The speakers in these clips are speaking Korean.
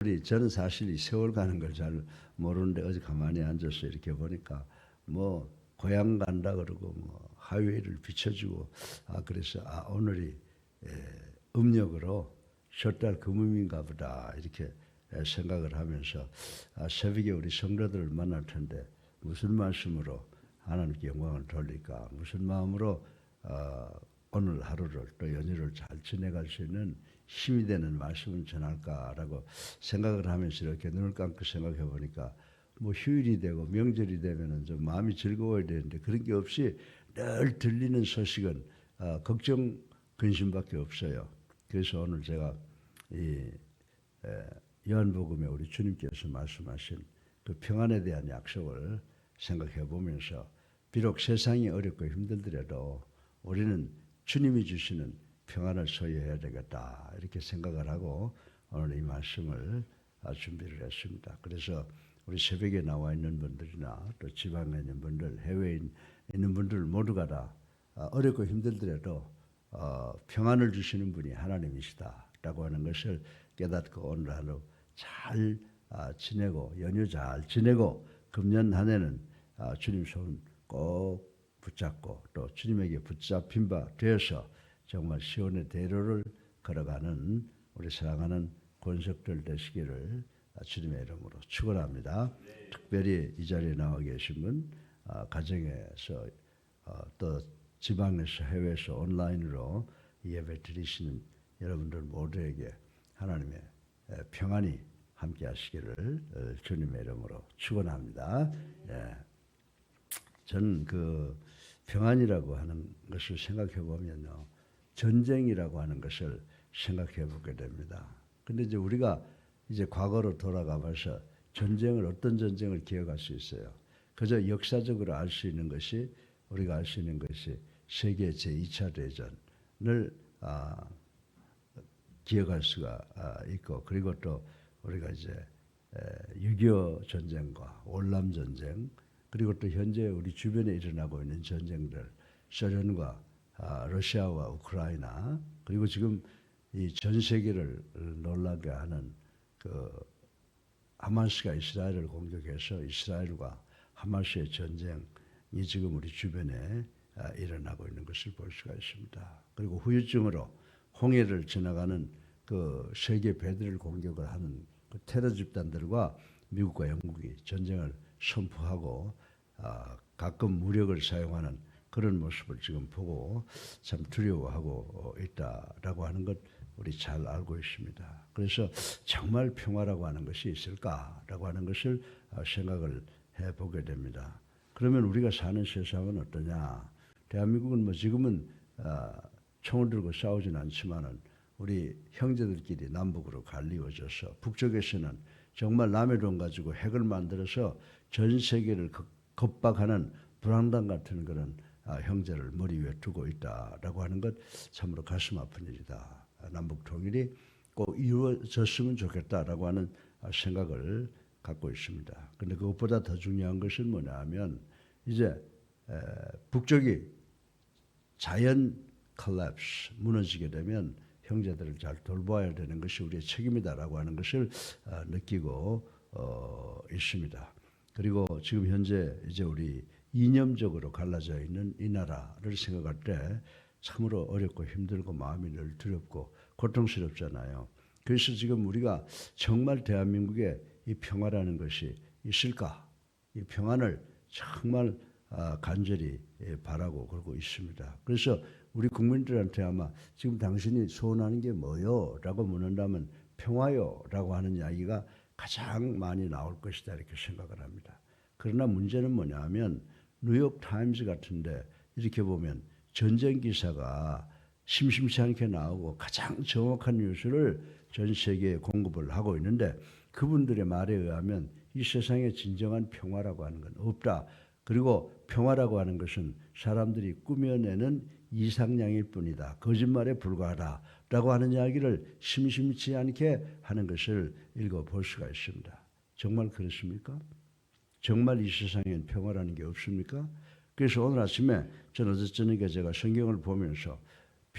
저는 사실 이 세월 가는 걸 잘 모르는데 어제 가만히 앉아서 이렇게 보니까 뭐 고향 간다 그러고 뭐 하웨이를 비춰주고 그래서 오늘이 음력으로 셔달 금음인가 보다 이렇게 생각을 하면서 새벽에 우리 성도들을 만날 텐데 무슨 말씀으로 하나님께 영광을 돌릴까, 무슨 마음으로 오늘 하루를 또 연휴를 잘 지내갈 수 있는 힘이 되는 말씀을 전할까라고 생각을 하면서 이렇게 눈을 감고 생각해 보니까 뭐 휴일이 되고 명절이 되면은 좀 마음이 즐거워야 되는데 그런 게 없이 늘 들리는 소식은 걱정 근심밖에 없어요. 그래서 오늘 제가 이 요한복음에 우리 주님께서 말씀하신 그 평안에 대한 약속을 생각해 보면서 비록 세상이 어렵고 힘들더라도 우리는 주님이 주시는 평안을 소유해야 되겠다 이렇게 생각을 하고 오늘 이 말씀을 준비를 했습니다. 그래서 우리 새벽에 나와 있는 분들이나 또 지방에 있는 분들, 해외에 있는 분들 모두가 다 어렵고 힘들더라도 평안을 주시는 분이 하나님이시다라고 하는 것을 깨닫고 오늘 하루 잘 지내고 연휴 잘 지내고 금년 한 해는 주님 손 꼭 붙잡고 또 주님에게 붙잡힌 바 되어서 정말 시온의 대로를 걸어가는 우리 사랑하는 권석들 되시기를 주님의 이름으로 축원합니다. 특별히 이 자리에 나와 계신 분, 가정에서 또 지방에서 해외에서 온라인으로 예배 드리시는 여러분들 모두에게 하나님의 평안이 함께 하시기를 주님의 이름으로 축원합니다. 저는 그 평안이라고 하는 것을 생각해 보면요, 전쟁이라고 하는 것을 생각해 보게 됩니다. 근데 이제 우리가 이제 과거로 돌아가 봐서 전쟁을 어떤 전쟁을 기억할 수 있어요. 그저 역사적으로 알 수 있는 것이 우리가 알 수 있는 것이 세계 제2차 대전을 기억할 수가 있고 그리고 또 우리가 이제 6.25 전쟁과 월남 전쟁 그리고 또 현재 우리 주변에 일어나고 있는 전쟁들 소련과 러시아와 우크라이나 그리고 지금 이 전 세계를 놀라게 하는 그 하마스가 이스라엘을 공격해서 이스라엘과 하마스의 전쟁이 지금 우리 주변에 일어나고 있는 것을 볼 수가 있습니다. 그리고 후유증으로 홍해를 지나가는 그 세계 배들을 공격을 하는 그 테러 집단들과 미국과 영국이 전쟁을 선포하고 가끔 무력을 사용하는 그런 모습을 지금 보고 참 두려워하고 있다라고 하는 것 우리 잘 알고 있습니다. 그래서 정말 평화라고 하는 것이 있을까라고 하는 것을 생각을 해보게 됩니다. 그러면 우리가 사는 세상은 어떠냐? 대한민국은 뭐 지금은 총을 들고 싸우진 않지만은 우리 형제들끼리 남북으로 갈리워져서 북쪽에서는 정말 남의 돈 가지고 핵을 만들어서 전 세계를 겁박하는 불안당 같은 그런 형제를 머리 위에 두고 있다라고 하는 것 참으로 가슴 아픈 일이다. 남북 통일이 꼭 이루어졌으면 좋겠다라고 하는 생각을 갖고 있습니다. 그런데 그것보다 더 중요한 것은 뭐냐 하면 이제 북쪽이 자연 컬랩스 무너지게 되면 형제들을 잘 돌봐야 되는 것이 우리의 책임이다라고 하는 것을 느끼고 있습니다. 그리고 지금 현재 이제 우리 이념적으로 갈라져 있는 이 나라를 생각할 때 참으로 어렵고 힘들고 마음이 늘 두렵고 고통스럽잖아요. 그래서 지금 우리가 정말 대한민국에 이 평화라는 것이 있을까? 이 평안을 정말 간절히 바라고 그러고 있습니다. 그래서 우리 국민들한테 아마 지금 당신이 소원하는 게 뭐요? 라고 묻는다면 평화요? 라고 하는 이야기가 가장 많이 나올 것이다 이렇게 생각을 합니다. 그러나 문제는 뭐냐 하면 뉴욕 타임즈 같은데 이렇게 보면 전쟁 기사가 심심치 않게 나오고 가장 정확한 뉴스를 전 세계에 공급을 하고 있는데 그분들의 말에 의하면 이 세상에 진정한 평화라고 하는 건 없다. 그리고 평화라고 하는 것은 사람들이 꾸며내는 이상량일 뿐이다. 거짓말에 불과하다라고 하는 이야기를 심심치 않게 하는 것을 읽어볼 수가 있습니다. 정말 그렇습니까? 정말 이 세상엔 평화라는 게 없습니까? 그래서 오늘 아침에 저는 어제 저녁에 제가 성경을 보면서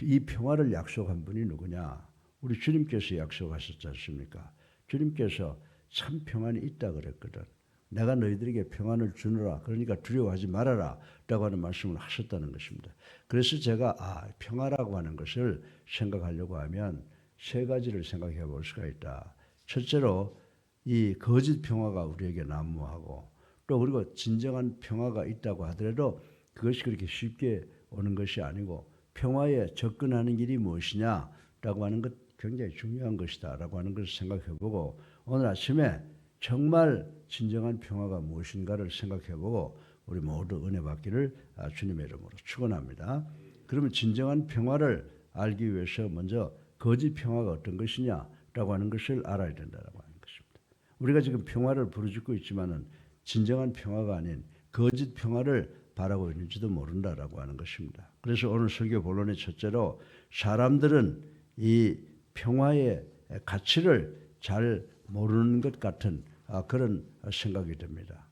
이 평화를 약속한 분이 누구냐? 우리 주님께서 약속하셨지 않습니까? 주님께서 참 평안이 있다 그랬거든. 내가 너희들에게 평안을 주노라. 그러니까 두려워하지 말아라. 라고 하는 말씀을 하셨다는 것입니다. 그래서 제가 평화라고 하는 것을 생각하려고 하면 세 가지를 생각해 볼 수가 있다. 첫째로 이 거짓 평화가 우리에게 난무하고 또 그리고 진정한 평화가 있다고 하더라도 그것이 그렇게 쉽게 오는 것이 아니고 평화에 접근하는 길이 무엇이냐라고 하는 것 굉장히 중요한 것이다라고 하는 것을 생각해보고 오늘 아침에 정말 진정한 평화가 무엇인가를 생각해보고 우리 모두 은혜 받기를 주님의 이름으로 축원합니다. 그러면 진정한 평화를 알기 위해서 먼저 거짓 평화가 어떤 것이냐라고 하는 것을 알아야 된다라고 하는 것입니다. 우리가 지금 평화를 부르짖고 있지만은 진정한 평화가 아닌 거짓 평화를 바라고 있는지도 모른다라고 하는 것입니다. 그래서 오늘 설교 본론의 첫째로 사람들은 이 평화의 가치를 잘 모르는 것 같은 그런 생각이 듭니다.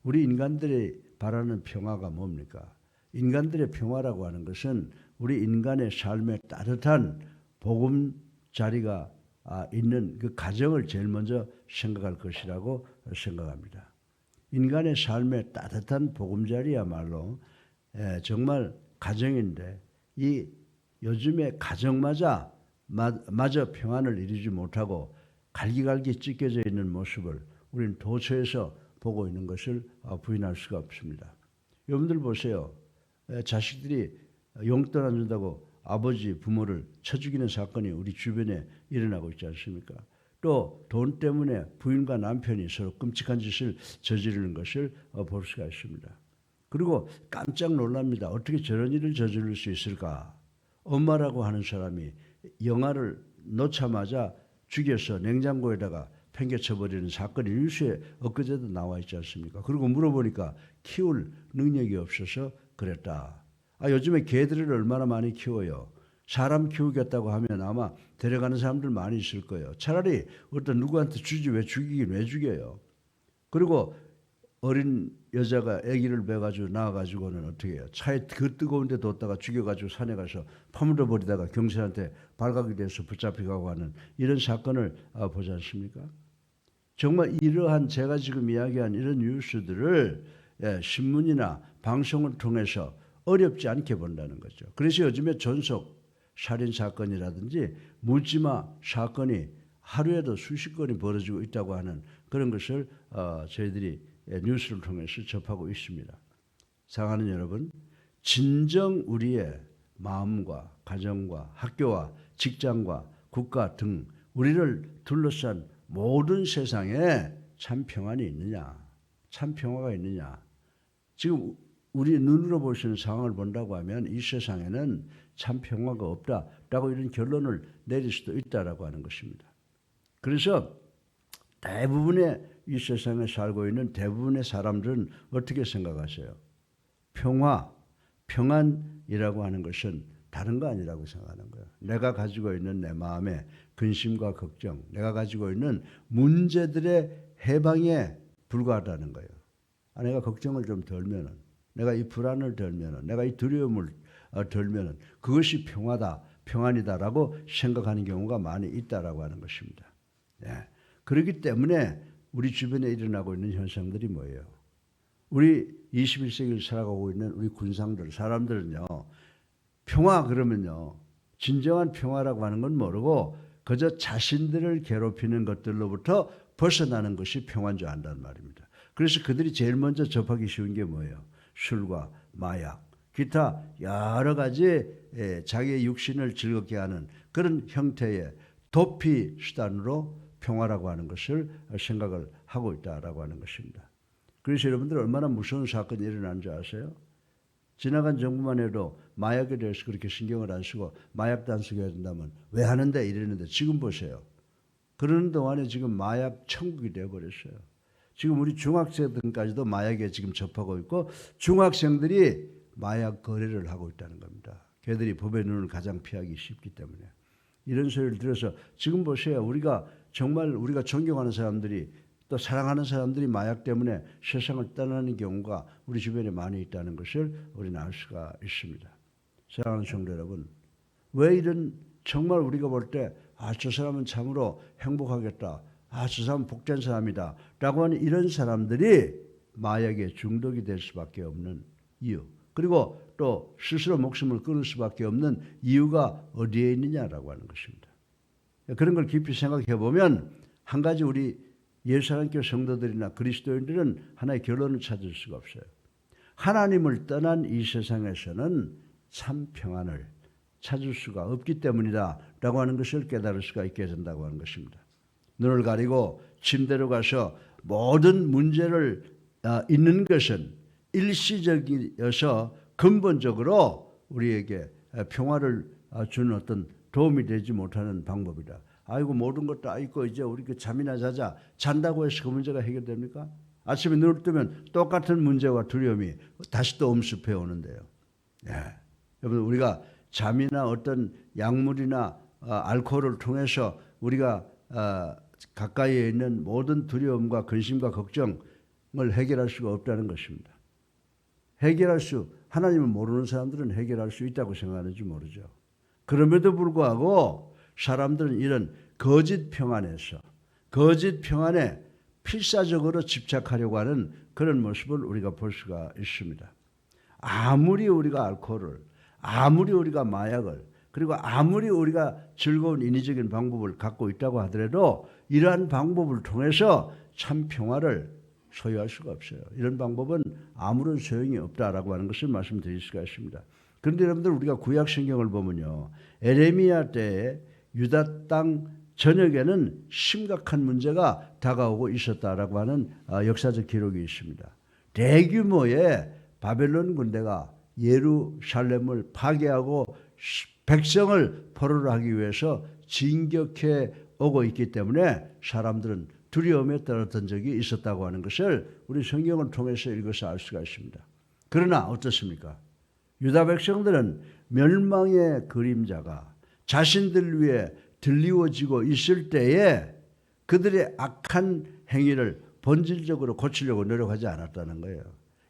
우리 인간들이 바라는 평화가 뭡니까? 인간들의 평화라고 하는 것은 우리 인간의 삶에 따뜻한 보금자리가 있는 그 가정을 제일 먼저 생각할 것이라고 생각합니다. 인간의 삶에 따뜻한 보금자리야말로 정말 가정인데 이 요즘에 가정마저 평안을 이루지 못하고 갈기갈기 찢겨져 있는 모습을 우리는 도처에서 보고 있는 것을 부인할 수가 없습니다. 여러분들 보세요. 자식들이 용돈 안 준다고 아버지 부모를 쳐 죽이는 사건이 우리 주변에 일어나고 있지 않습니까? 또 돈 때문에 부인과 남편이 서로 끔찍한 짓을 저지르는 것을 볼 수가 있습니다. 그리고 깜짝 놀랍니다. 어떻게 저런 일을 저지를 수 있을까? 엄마라고 하는 사람이 영아를 놓자마자 죽여서 냉장고에다가 팽개쳐버리는 사건이 뉴스에 엊그제도 나와 있지 않습니까? 그리고 물어보니까 키울 능력이 없어서 그랬다. 요즘에 개들을 얼마나 많이 키워요. 사람 키우겠다고 하면 아마 데려가는 사람들 많이 있을 거예요. 차라리 어떤 누구한테 주지 왜 죽이긴 왜 죽여요. 그리고 어린 여자가 아기를 베가지고 나와가지고는 어떻게 해요? 차에 그 뜨거운 데 뒀다가 죽여가지고 산에 가서 파묻어 버리다가 경찰한테 발각이 돼서 붙잡히고 하는 이런 사건을 보지 않습니까? 정말 이러한 제가 지금 이야기한 이런 뉴스들을 신문이나 방송을 통해서 어렵지 않게 본다는 거죠. 그래서 요즘에 전속 살인 사건이라든지 묻지마 사건이 하루에도 수십 건이 벌어지고 있다고 하는 그런 것을 저희들이 뉴스를 통해서 접하고 있습니다. 사랑하는 여러분, 진정 우리의 마음과 가정과 학교와 직장과 국가 등 우리를 둘러싼 모든 세상에 참 평안이 있느냐, 참 평화가 있느냐. 지금 우리 눈으로 볼 수 있는 상황을 본다고 하면 이 세상에는 참 평화가 없다라고 이런 결론을 내릴 수도 있다라고 하는 것입니다. 그래서 대부분의 이 세상에 살고 있는 대부분의 사람들은 어떻게 생각하세요? 평안이라고 하는 것은 다른 거 아니라고 생각하는 거예요. 내가 가지고 있는 내 마음의 근심과 걱정, 내가 가지고 있는 문제들의 해방에 불과하다는 거예요. 내가 걱정을 좀 덜면은, 내가 이 불안을 덜면은, 내가 이 두려움을 덜면은 그것이 평안이다라고 생각하는 경우가 많이 있다라고 하는 것입니다. 그렇기 때문에 우리 주변에 일어나고 있는 현상들이 뭐예요? 우리 21세기를 살아가고 있는 우리 군상들, 사람들은요, 평화 그러면요, 진정한 평화라고 하는 건 모르고 그저 자신들을 괴롭히는 것들로부터 벗어나는 것이 평화인 줄 안다는 말입니다. 그래서 그들이 제일 먼저 접하기 쉬운 게 뭐예요? 술과 마약, 기타 여러 가지 자기의 육신을 즐겁게 하는 그런 형태의 도피 수단으로 평화라고 하는 것을 생각을 하고 있다라고 하는 것입니다. 그래서 여러분들 얼마나 무서운 사건이 일어난 줄 아세요? 지나간 정부만 해도 마약에 대해서 그렇게 신경을 안 쓰고 마약도 안 쓰게 해야 된다면 왜 하는데 이랬는데 지금 보세요. 그러는 동안에 지금 마약 천국이 되어버렸어요. 지금 우리 중학생들까지도 마약에 지금 접하고 있고 중학생들이 마약 거래를 하고 있다는 겁니다. 걔들이 법의 눈을 가장 피하기 쉽기 때문에. 이런 소리를 들어서 지금 보세요. 우리가 정말 우리가 존경하는 사람들이 또 사랑하는 사람들이 마약 때문에 세상을 떠나는 경우가 우리 주변에 많이 있다는 것을 우리는 알 수가 있습니다. 사랑하는 성도 여러분, 왜 이런 정말 우리가 볼 때 저 사람은 참으로 행복하겠다, 저 사람 복된 사람이다 라고 하는 이런 사람들이 마약에 중독이 될 수밖에 없는 이유, 그리고 또 스스로 목숨을 끊을 수밖에 없는 이유가 어디에 있느냐라고 하는 것입니다. 그런 걸 깊이 생각해 보면 한 가지 우리 예수하나님교 성도들이나 그리스도인들은 하나의 결론을 찾을 수가 없어요. 하나님을 떠난 이 세상에서는 참 평안을 찾을 수가 없기 때문이다 라고 하는 것을 깨달을 수가 있게 된다고 하는 것입니다. 눈을 가리고 침대로 가서 모든 문제를 있는 것은 일시적이어서 근본적으로 우리에게 평화를 주는 어떤 도움이 되지 못하는 방법이다. 아이고 모든 것 다 있고 이제 우리 잠이나 자자. 잔다고 해서 그 문제가 해결됩니까? 아침에 눈을 뜨면 똑같은 문제와 두려움이 다시 또 엄습해 오는데요. 여러분 우리가 잠이나 어떤 약물이나 알코올을 통해서 우리가 가까이에 있는 모든 두려움과 근심과 걱정을 해결할 수가 없다는 것입니다. 하나님을 모르는 사람들은 해결할 수 있다고 생각하는지 모르죠. 그럼에도 불구하고 사람들은 이런 거짓 평안에 필사적으로 집착하려고 하는 그런 모습을 우리가 볼 수가 있습니다. 아무리 우리가 알코올을, 아무리 우리가 마약을, 그리고 아무리 우리가 즐거운 인위적인 방법을 갖고 있다고 하더라도 이러한 방법을 통해서 참 평화를 소유할 수가 없어요. 이런 방법은 아무런 소용이 없다라고 하는 것을 말씀드릴 수가 있습니다. 그런데 여러분들 우리가 구약 성경을 보면요, 에레미야 때에 유다 땅 전역에는 심각한 문제가 다가오고 있었다라고 하는 역사적 기록이 있습니다. 대규모의 바벨론 군대가 예루살렘을 파괴하고 백성을 포로로 하기 위해서 진격해 오고 있기 때문에 사람들은 두려움에 떨었던 적이 있었다고 하는 것을 우리 성경을 통해서 읽어서 알 수가 있습니다. 그러나 어떻습니까? 유다 백성들은 멸망의 그림자가 자신들 위에 들리워지고 있을 때에 그들의 악한 행위를 본질적으로 고치려고 노력하지 않았다는 거예요.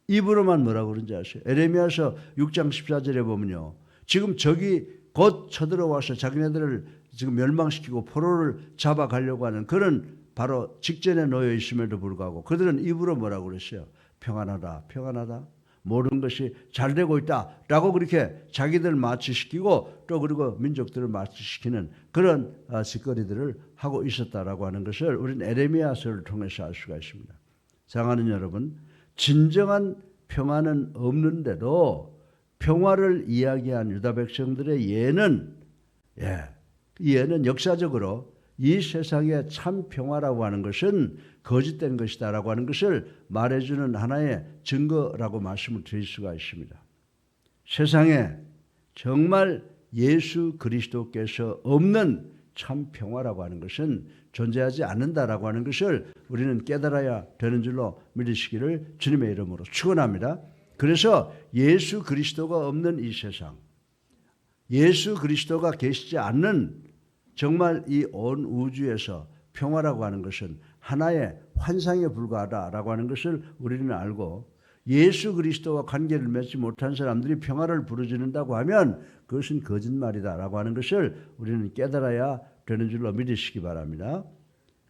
입으로만 뭐라고 그런지 아세요? 에레미야서 6장 14절에 보면요, 지금 적이 곧 쳐들어와서 자기네들을 지금 멸망시키고 포로를 잡아가려고 하는 그런 바로 직전에 놓여 있음에도 불구하고 그들은 입으로 뭐라고 그랬어요? 평안하다, 평안하다. 모든 것이 잘 되고 있다라고 그렇게 자기들 마취시키고 또 그리고 민족들을 마취시키는 그런 짓거리들을 하고 있었다라고 하는 것을 우리는 에레미야서를 통해서 알 수가 있습니다. 사랑하는 여러분, 진정한 평안은 없는데도 평화를 이야기한 유다 백성들의 예는 역사적으로 이 세상의 참 평화라고 하는 것은 거짓된 것이다라고 하는 것을 말해주는 하나의 증거라고 말씀을 드릴 수가 있습니다. 세상에 정말 예수 그리스도께서 없는 참 평화라고 하는 것은 존재하지 않는다라고 하는 것을 우리는 깨달아야 되는 줄로 믿으시기를 주님의 이름으로 축원합니다. 그래서 예수 그리스도가 없는 이 세상, 예수 그리스도가 계시지 않는 정말 이 온 우주에서 평화라고 하는 것은 하나의 환상에 불과하다라고 하는 것을 우리는 알고, 예수 그리스도와 관계를 맺지 못한 사람들이 평화를 부르짖는다고 하면 그것은 거짓말이다라고 하는 것을 우리는 깨달아야 되는 줄로 믿으시기 바랍니다.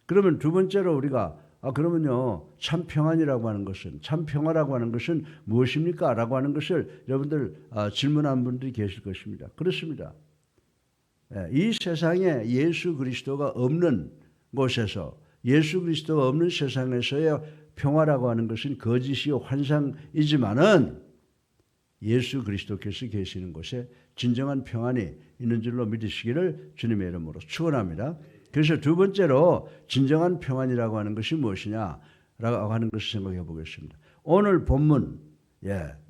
그러면 두 번째로 우리가 그러면요, 참 평안이라고 하는 것은, 참 평화라고 하는 것은 무엇입니까? 라고 하는 것을 여러분들 질문한 분들이 계실 것입니다. 그렇습니다. 이 세상에 예수 그리스도가 없는 곳에서, 예수 그리스도가 없는 세상에서의 평화라고 하는 것은 거짓이요 환상이지만은 예수 그리스도께서 계시는 곳에 진정한 평안이 있는 줄로 믿으시기를 주님의 이름으로 축원합니다. 그래서 두 번째로 진정한 평안이라고 하는 것이 무엇이냐라고 하는 것을 생각해 보겠습니다. 오늘 본문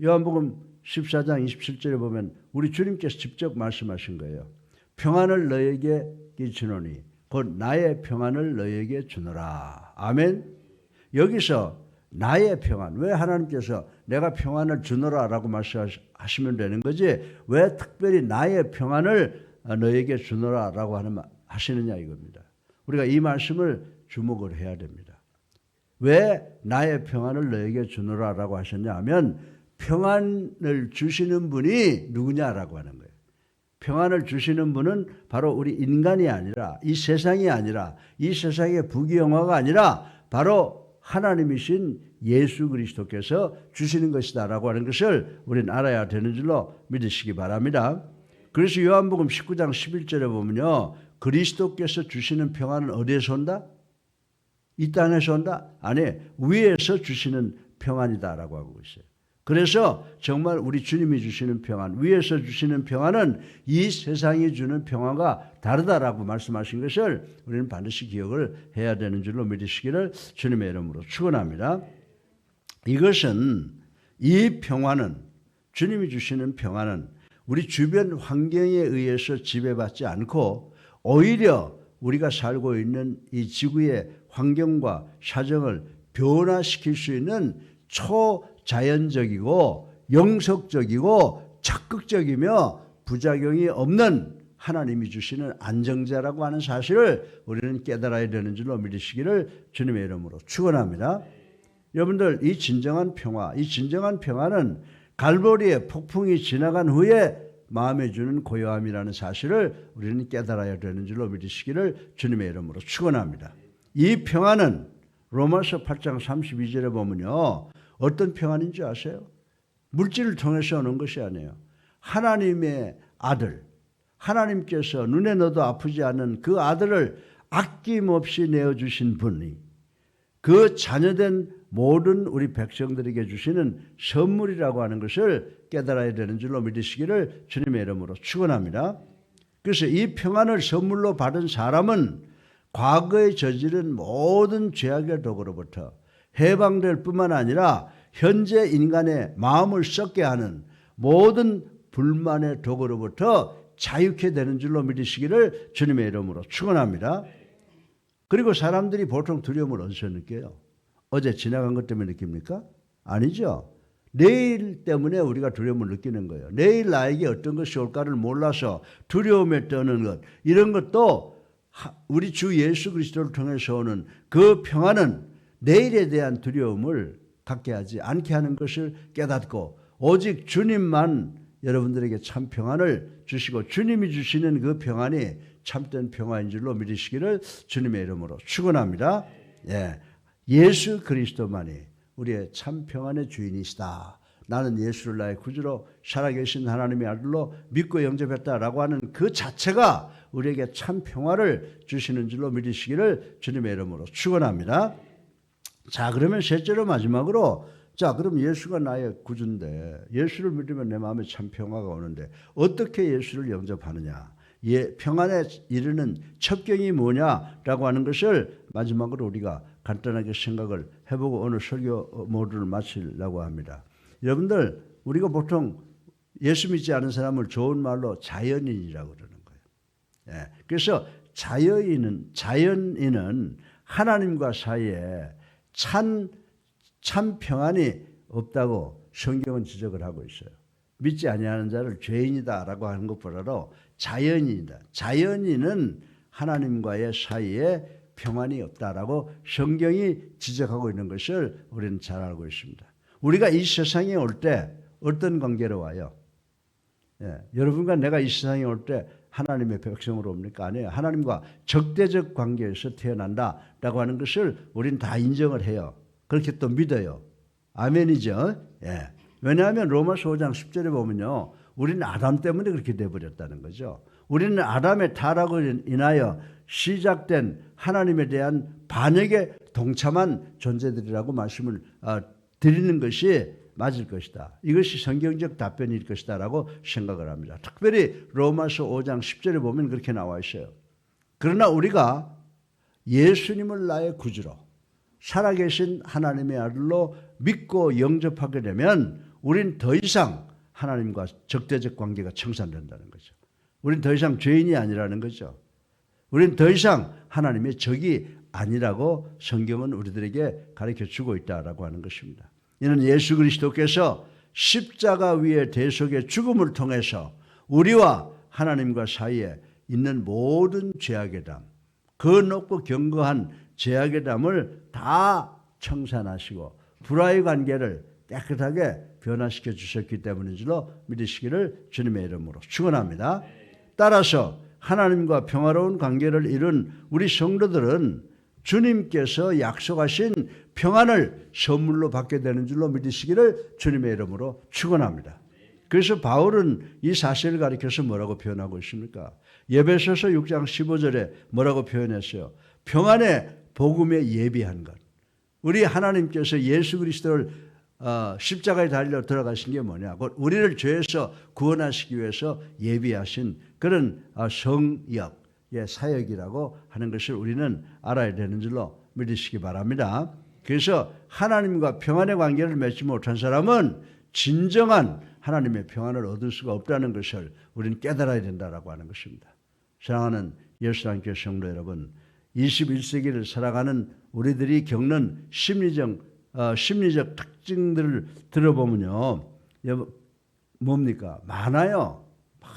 요한복음 14장 27절에 보면 우리 주님께서 직접 말씀하신 거예요. 평안을 너에게 주노니 곧 나의 평안을 너에게 주노라. 아멘. 여기서 나의 평안, 왜 하나님께서 내가 평안을 주노라라고 말씀하시면 되는 거지 왜 특별히 나의 평안을 너에게 주노라라고 하시느냐 이겁니다. 우리가 이 말씀을 주목을 해야 됩니다. 왜 나의 평안을 너에게 주노라라고 하셨냐 하면 평안을 주시는 분이 누구냐라고 하는 거예요. 평안을 주시는 분은 바로 우리 인간이 아니라 이 세상이 아니라 이 세상의 부귀영화가 아니라 바로 하나님이신 예수 그리스도께서 주시는 것이다라고 하는 것을 우리는 알아야 되는 줄로 믿으시기 바랍니다. 그래서 요한복음 19장 11절에 보면요. 그리스도께서 주시는 평안은 어디에서 온다? 이 땅에서 온다? 아니, 위에서 주시는 평안이다라고 하고 있어요. 그래서 정말 우리 주님이 주시는 평안, 위에서 주시는 평안은 이 세상이 주는 평안과 다르다라고 말씀하신 것을 우리는 반드시 기억을 해야 되는 줄로 믿으시기를 주님의 이름으로 축원합니다. 이것은 이 평안은 주님이 주시는 평안은 우리 주변 환경에 의해서 지배받지 않고 오히려 우리가 살고 있는 이 지구의 환경과 사정을 변화시킬 수 있는 초자연적이고 영속적이고 적극적이며 부작용이 없는 하나님이 주시는 안정자라고 하는 사실을 우리는 깨달아야 되는 줄로 믿으시기를 주님의 이름으로 축원합니다. 여러분들 이 진정한 평화, 이 진정한 평화는 갈보리의 폭풍이 지나간 후에 마음에 주는 고요함이라는 사실을 우리는 깨달아야 되는 줄로 믿으시기를 주님의 이름으로 축원합니다. 이 평안은 로마서 8장 32절에 보면요. 어떤 평안인지 아세요? 물질을 통해서 오는 것이 아니에요. 하나님의 아들, 하나님께서 눈에 넣어도 아프지 않은 그 아들을 아낌없이 내어주신 분이 그 자녀된 모든 우리 백성들에게 주시는 선물이라고 하는 것을 깨달아야 되는 줄로 믿으시기를 주님의 이름으로 축원합니다. 그래서 이 평안을 선물로 받은 사람은 과거에 저지른 모든 죄악의 도구로부터 해방될 뿐만 아니라 현재 인간의 마음을 썩게 하는 모든 불만의 도구로부터 자유케 되는 줄로 믿으시기를 주님의 이름으로 축원합니다. 그리고 사람들이 보통 두려움을 어디서 느껴요? 어제 지나간 것 때문에 느낍니까? 아니죠. 내일 때문에 우리가 두려움을 느끼는 거예요. 내일 나에게 어떤 것이 올까를 몰라서 두려움에 떠는 것, 이런 것도 우리 주 예수 그리스도를 통해서 오는 그 평안은 내일에 대한 두려움을 갖게 하지 않게 하는 것을 깨닫고 오직 주님만 여러분들에게 참 평안을 주시고 주님이 주시는 그 평안이 참된 평화인 줄로 믿으시기를 주님의 이름으로 축원합니다. 예수 그리스도만이 우리의 참 평안의 주인이시다. 나는 예수를 나의 구주로 살아계신 하나님의 아들로 믿고 영접했다라고 하는 그 자체가 우리에게 참 평화를 주시는 줄로 믿으시기를 주님의 이름으로 축원합니다. 자, 그러면 셋째로 마지막으로 자, 그럼 예수가 나의 구주인데 예수를 믿으면 내 마음에 참 평화가 오는데 어떻게 예수를 영접하느냐? 평안에 이르는 첩경이 뭐냐라고 하는 것을 마지막으로 우리가 간단하게 생각을 해보고 오늘 설교 모두를 마치려고 합니다. 여러분들 우리가 보통 예수 믿지 않은 사람을 좋은 말로 자연인이라고 그러는 거예요. 그래서 자연인은 하나님과 사이에 참 평안이 없다고 성경은 지적을 하고 있어요. 믿지 아니하는 자를 죄인이다라고 하는 것보다도 자연인이다. 자연인은 하나님과의 사이에 평안이 없다라고 성경이 지적하고 있는 것을 우리는 잘 알고 있습니다. 우리가 이 세상에 올 때 어떤 관계로 와요? 여러분과 내가 이 세상에 올 때 하나님의 백성으로 옵니까? 아니에요. 하나님과 적대적 관계에서 태어난다라고 하는 것을 우리는 다 인정을 해요. 그렇게 또 믿어요. 아멘이죠. 왜냐하면 로마서 5장 10절에 보면요. 우리는 아담 때문에 그렇게 돼버렸다는 거죠. 우리는 아담의 타락으로 인하여 시작된 하나님에 대한 반역에 동참한 존재들이라고 말씀을 드리는 것이 맞을 것이다. 이것이 성경적 답변일 것이다 라고 생각을 합니다. 특별히 로마서 5장 10절에 보면 그렇게 나와 있어요. 그러나 우리가 예수님을 나의 구주로 살아계신 하나님의 아들로 믿고 영접하게 되면 우린 더 이상 하나님과 적대적 관계가 청산된다는 거죠. 우린 더 이상 죄인이 아니라는 거죠. 우린 더 이상 하나님의 적이 아니라고 성경은 우리들에게 가르쳐주고 있다라고 하는 것입니다. 이는 예수 그리스도께서 십자가 위의 대속의 죽음을 통해서 우리와 하나님과 사이에 있는 모든 죄악의 담, 그 높고 견고한 죄악의 담을 다 청산하시고 불화의 관계를 깨끗하게 변화시켜 주셨기 때문인 줄로 믿으시기를 주님의 이름으로 축원합니다. 따라서 하나님과 평화로운 관계를 이룬 우리 성도들은 주님께서 약속하신 평안을 선물로 받게 되는 줄로 믿으시기를 주님의 이름으로 축원합니다. 그래서 바울은 이 사실을 가리켜서 뭐라고 표현하고 있습니까? 에베소서 6장 15절에 뭐라고 표현했어요? 평안의 복음에 예비한 것. 우리 하나님께서 예수 그리스도를 십자가에 달려 들어가신 게 뭐냐? 우리를 죄에서 구원하시기 위해서 예비하신 그런 성역의 사역이라고 하는 것을 우리는 알아야 되는 줄로 믿으시기 바랍니다. 그래서 하나님과 평안의 관계를 맺지 못한 사람은 진정한 하나님의 평안을 얻을 수가 없다는 것을 우리는 깨달아야 된다라고 하는 것입니다. 사랑하는 예수님께 성도 여러분, 21세기를 살아가는 우리들이 겪는 심리적 특징들을 들어보면요, 뭡니까? 많아요.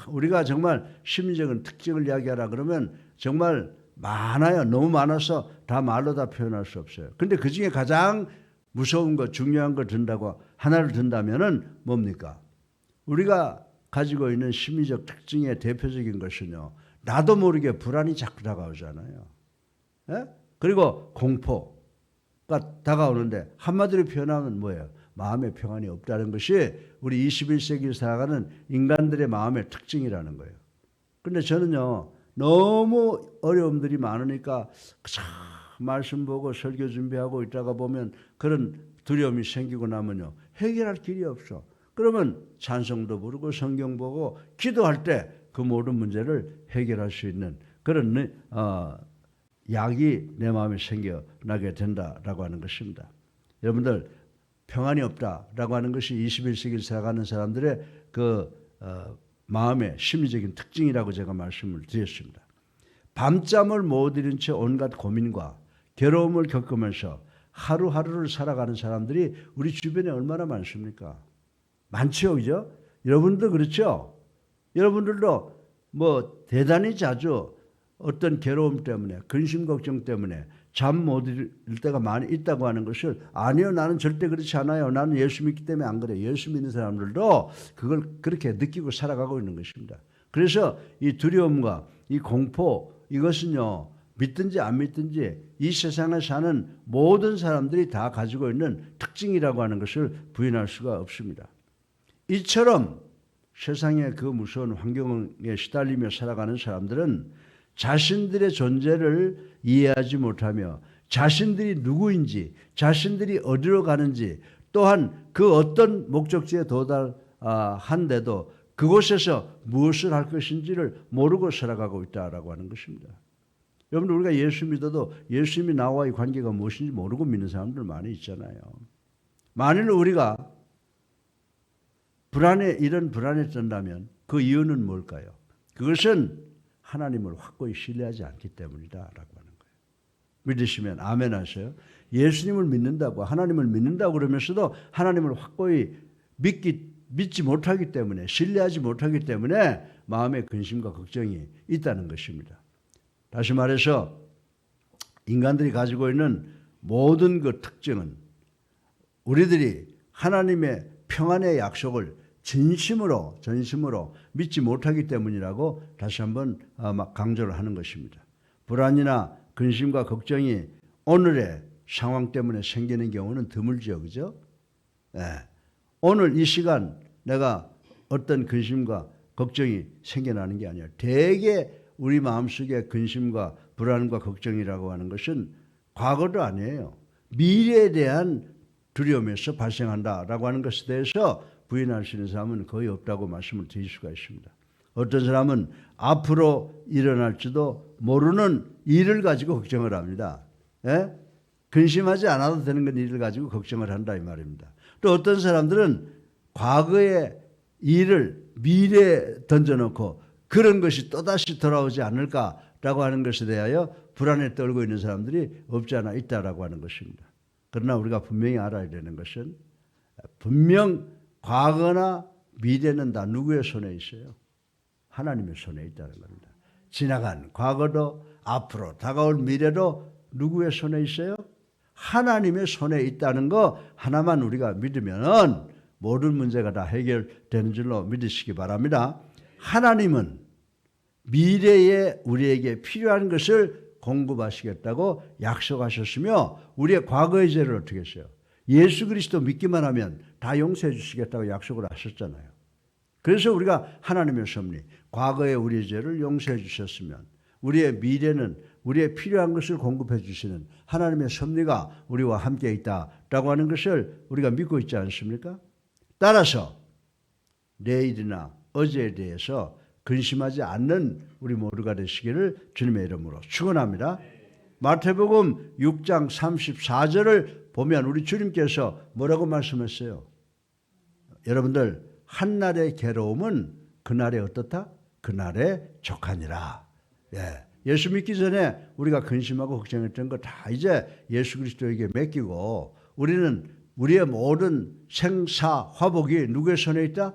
우리가 정말 심리적인 특징을 이야기하라 그러면 정말 많아요. 너무 많아서 다 말로 다 표현할 수 없어요. 근데 그 중에 가장 무서운 거, 중요한 거 든다고 하나를 든다면은 뭡니까? 우리가 가지고 있는 심리적 특징의 대표적인 것은요, 나도 모르게 불안이 자꾸 다가오잖아요. 예? 그리고 공포가 다가오는데 한마디로 표현하면 뭐예요? 마음의 평안이 없다는 것이 우리 21세기를 살아가는 인간들의 마음의 특징이라는 거예요. 근데 저는요, 너무 어려움들이 많으니까 말씀 보고 설교 준비하고 있다가 보면 그런 두려움이 생기고 나면요, 해결할 길이 없어. 그러면 찬송도 부르고 성경 보고 기도할 때 그 모든 문제를 해결할 수 있는 그런 약이 내 마음에 생겨나게 된다라고 하는 것입니다. 여러분들, 평안이 없다라고 하는 것이 21세기를 살아가는 사람들의 그 마음의 심리적인 특징이라고 제가 말씀을 드렸습니다. 밤잠을 못 이룬 채 온갖 고민과 괴로움을 겪으면서 하루하루를 살아가는 사람들이 우리 주변에 얼마나 많습니까? 많죠, 그죠? 여러분도 그렇죠? 여러분들도 뭐 대단히 자주 어떤 괴로움 때문에, 근심 걱정 때문에 잠 못 이룰 때가 많이 있다고 하는 것을, 아니요, 나는 절대 그렇지 않아요, 나는 예수 믿기 때문에 안 그래요. 예수 믿는 사람들도 그걸 그렇게 느끼고 살아가고 있는 것입니다. 그래서 이 두려움과 이 공포, 이것은요, 믿든지 안 믿든지 이 세상에 사는 모든 사람들이 다 가지고 있는 특징이라고 하는 것을 부인할 수가 없습니다. 이처럼 세상의 그 무서운 환경에 시달리며 살아가는 사람들은 자신들의 존재를 이해하지 못하며 자신들이 누구인지, 자신들이 어디로 가는지, 또한 그 어떤 목적지에 도달한데도 그곳에서 무엇을 할 것인지를 모르고 살아가고 있다라고 하는 것입니다. 여러분, 우리가 예수 믿어도 예수님이 나와의 관계가 무엇인지 모르고 믿는 사람들 많이 있잖아요. 만일 우리가 이런 불안에 뜬다면 그 이유는 뭘까요? 그것은 하나님을 확고히 신뢰하지 않기 때문이다라고 하는 거예요. 믿으시면 아멘 하세요. 예수님을 믿는다고, 하나님을 믿는다고 그러면서도 하나님을 확고히 믿지 못하기 때문에, 신뢰하지 못하기 때문에 마음에 근심과 걱정이 있다는 것입니다. 다시 말해서 인간들이 가지고 있는 모든 그 특징은 우리들이 하나님의 평안의 약속을 진심으로 믿지 못하기 때문이라고 다시 한번 강조를 하는 것입니다. 불안이나 근심과 걱정이 오늘의 상황 때문에 생기는 경우는 드물죠, 그죠? 네. 오늘 이 시간 내가 어떤 근심과 걱정이 생겨나는 게 아니라 대개 우리 마음속에 근심과 불안과 걱정이라고 하는 것은 과거도 아니에요. 미래에 대한 두려움에서 발생한다라고 하는 것에 대해서 부인할 수 있는 사람은 거의 없다고 말씀을 드릴 수가 있습니다. 어떤 사람은 앞으로 일어날지도 모르는 일을 가지고 걱정을 합니다. 예? 근심하지 않아도 되는 건 일을 가지고 걱정을 한다 이 말입니다. 또 어떤 사람들은 과거의 일을 미래에 던져놓고 그런 것이 또다시 돌아오지 않을까라고 하는 것에 대하여 불안에 떨고 있는 사람들이 없지 않아 있다라고 하는 것입니다. 그러나 우리가 분명히 알아야 되는 것은 분명 과거나 미래는 다 누구의 손에 있어요? 하나님의 손에 있다는 겁니다. 지나간 과거도 앞으로 다가올 미래도 누구의 손에 있어요? 하나님의 손에 있다는 거 하나만 우리가 믿으면 모든 문제가 다 해결되는 줄로 믿으시기 바랍니다. 하나님은 미래에 우리에게 필요한 것을 공급하시겠다고 약속하셨으며 우리의 과거의 죄를 어떻게 했어요? 예수 그리스도 믿기만 하면 다 용서해 주시겠다고 약속을 하셨잖아요. 그래서 우리가 하나님의 섭리, 과거의 우리의 죄를 용서해 주셨으면 우리의 미래는 우리의 필요한 것을 공급해 주시는 하나님의 섭리가 우리와 함께 있다라고 하는 것을 우리가 믿고 있지 않습니까? 따라서 내일이나 어제에 대해서 근심하지 않는 우리 모두가 되시기를 주님의 이름으로 축원합니다. 마태복음 6장 34절을 보면 우리 주님께서 뭐라고 말씀했어요? 여러분들 한날의 괴로움은 그날에 어떻다? 그날에 족하니라. 예수 믿기 전에 우리가 근심하고 걱정했던 거 다 이제 예수 그리스도에게 맡기고 우리는 우리의 모든 생사 화복이 누구의 손에 있다?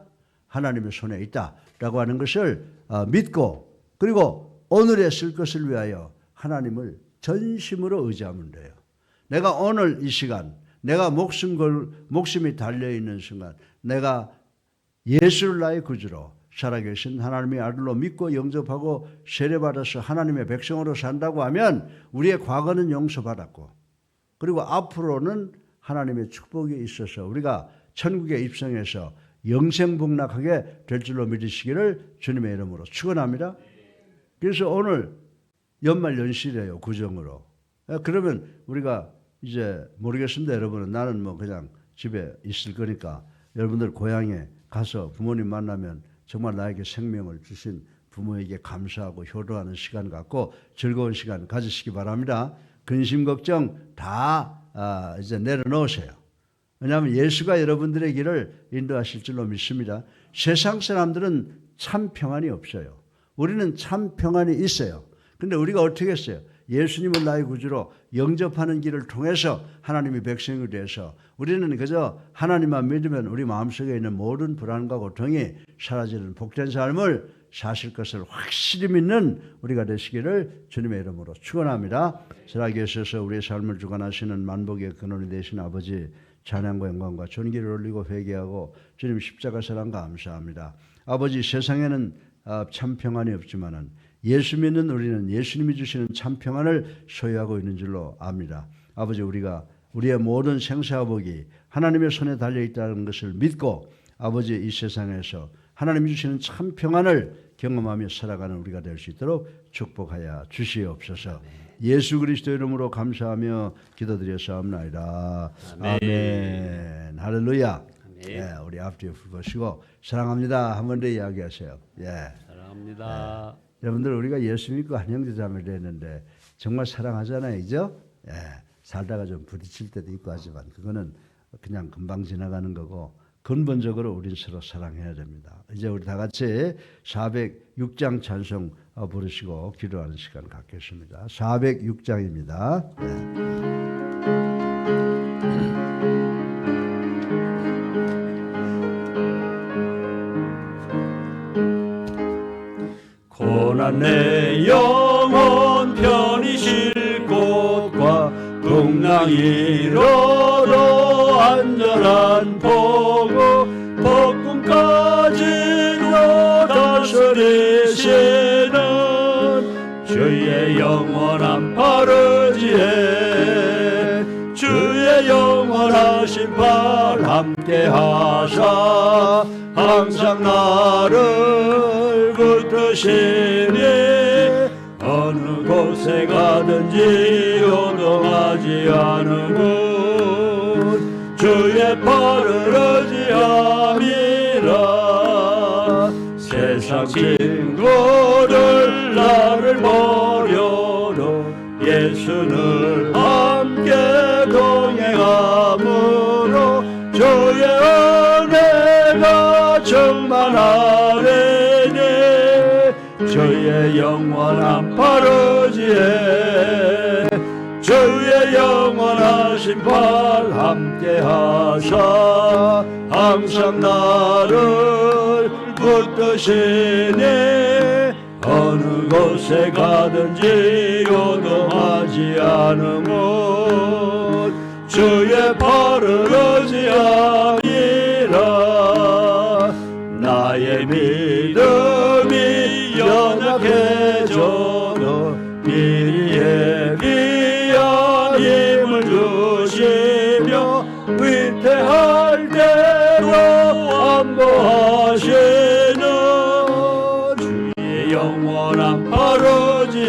하나님의 손에 있다라고 하는 것을 믿고 그리고 오늘에 쓸 것을 위하여 하나님을 전심으로 의지하면 돼요. 내가 오늘 이 시간 내가 목숨이 달려있는 순간 내가 예수를 나의 구주로 살아계신 하나님의 아들로 믿고 영접하고 세례받아서 하나님의 백성으로 산다고 하면 우리의 과거는 용서받았고 그리고 앞으로는 하나님의 축복이 있어서 우리가 천국에 입성해서 영생복락하게 될 줄로 믿으시기를 주님의 이름으로 축원합니다. 그래서 오늘 연말연시래요. 구정으로. 그러면 우리가 이제 모르겠습니다. 여러분은 나는 뭐 그냥 집에 있을 거니까 여러분들 고향에 가서 부모님 만나면 정말 나에게 생명을 주신 부모에게 감사하고 효도하는 시간 갖고 즐거운 시간 가지시기 바랍니다. 근심 걱정 다 이제 내려놓으세요. 왜냐하면 예수가 여러분들의 길을 인도하실 줄로 믿습니다. 세상 사람들은 참 평안이 없어요. 우리는 참 평안이 있어요. 그런데 우리가 어떻게 했어요? 예수님을 나의 구주로 영접하는 길을 통해서 하나님의 백성이 돼서 우리는 그저 하나님만 믿으면 우리 마음속에 있는 모든 불안과 고통이 사라지는 복된 삶을 사실 것을 확실히 믿는 우리가 되시기를 주님의 이름으로 축원합니다. 살아계셔서 우리의 삶을 주관하시는 만복의 근원이 되신 아버지 찬양과 영광과 존귀를 올리고 회개하고 주님 십자가 사랑 감사합니다. 아버지 세상에는 참 평안이 없지만은 예수 믿는 우리는 예수님이 주시는 참 평안을 소유하고 있는 줄로 압니다. 아버지 우리가 우리의 모든 생사복이 하나님의 손에 달려있다는 것을 믿고 아버지 이 세상에서 하나님이 주시는 참 평안을 경험하며 살아가는 우리가 될 수 있도록 축복하여 주시옵소서. 예수 그리스도 이름으로 감사하며 기도드렸사옵나이다. 아멘. 할렐루야. 예, 우리 앞뒤에 보시고 사랑합니다. 한 번 더 이야기하세요. 사랑합니다. 여러분들 우리가 예수 믿고 한 형제 자매를 했는데 정말 사랑하잖아요. 그죠? 살다가 좀 부딪힐 때도 있고 하지만 그거는 그냥 금방 지나가는 거고 근본적으로 우린 서로 사랑해야 됩니다. 이제 우리 다 같이 406장 찬송 부르시고 기도하는 시간 갖겠습니다. 406장입니다. 고난 내 영혼 편히 쉴 곳과 풍랑 이로도 안전한 보고 폭풍까지도 다스리시는 주의 영원한 파르지에 주의 영원하신 팔 함께 하사 항상 나를 붙드시니 어느 곳에 가든지 요동하지 않으면 주의 팔을 의지함이라. 세상 친구들 나를 버려도 예수는 함께 동행함으로 주의 은혜가 충만하리니 주의 영원한 파르지에 주의 영원하신 팔 함께 하사 항상 나를 붙드시니 어느 곳에 가든지 요동하지 않으면 주의 팔을 의지함이라. 나의 믿음이 연약해 하시는 주의 영원한 아버지의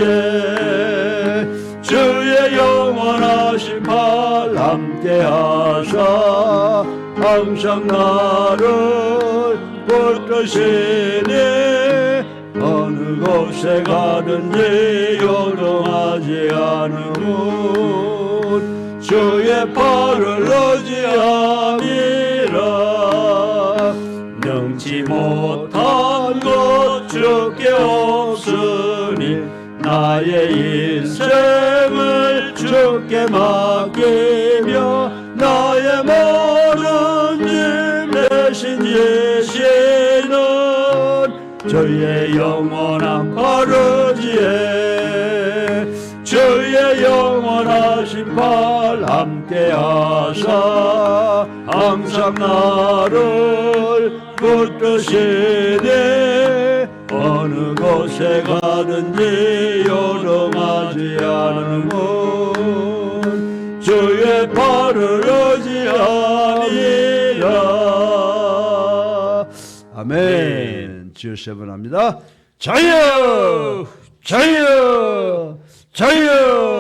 주의 영원하신 팔 함께 하사 항상 나를 붙드시니 어느 곳에 가든지 요동하지 않으면 주의 팔을 의지함이라 능치 못한 것 주께 없으니 나의 인생을 주께 맡기며 나의 모든 짐 대신 지시는 주의 영원한 아버지의 주의 영원하신 팔 함께 하사 항상 나를 붙드시니 어느 곳에 가든지 요동하지 않으면 주의 팔을 의지함이라. 아멘. 주여 세번합니다. 자유, 자유, 자유.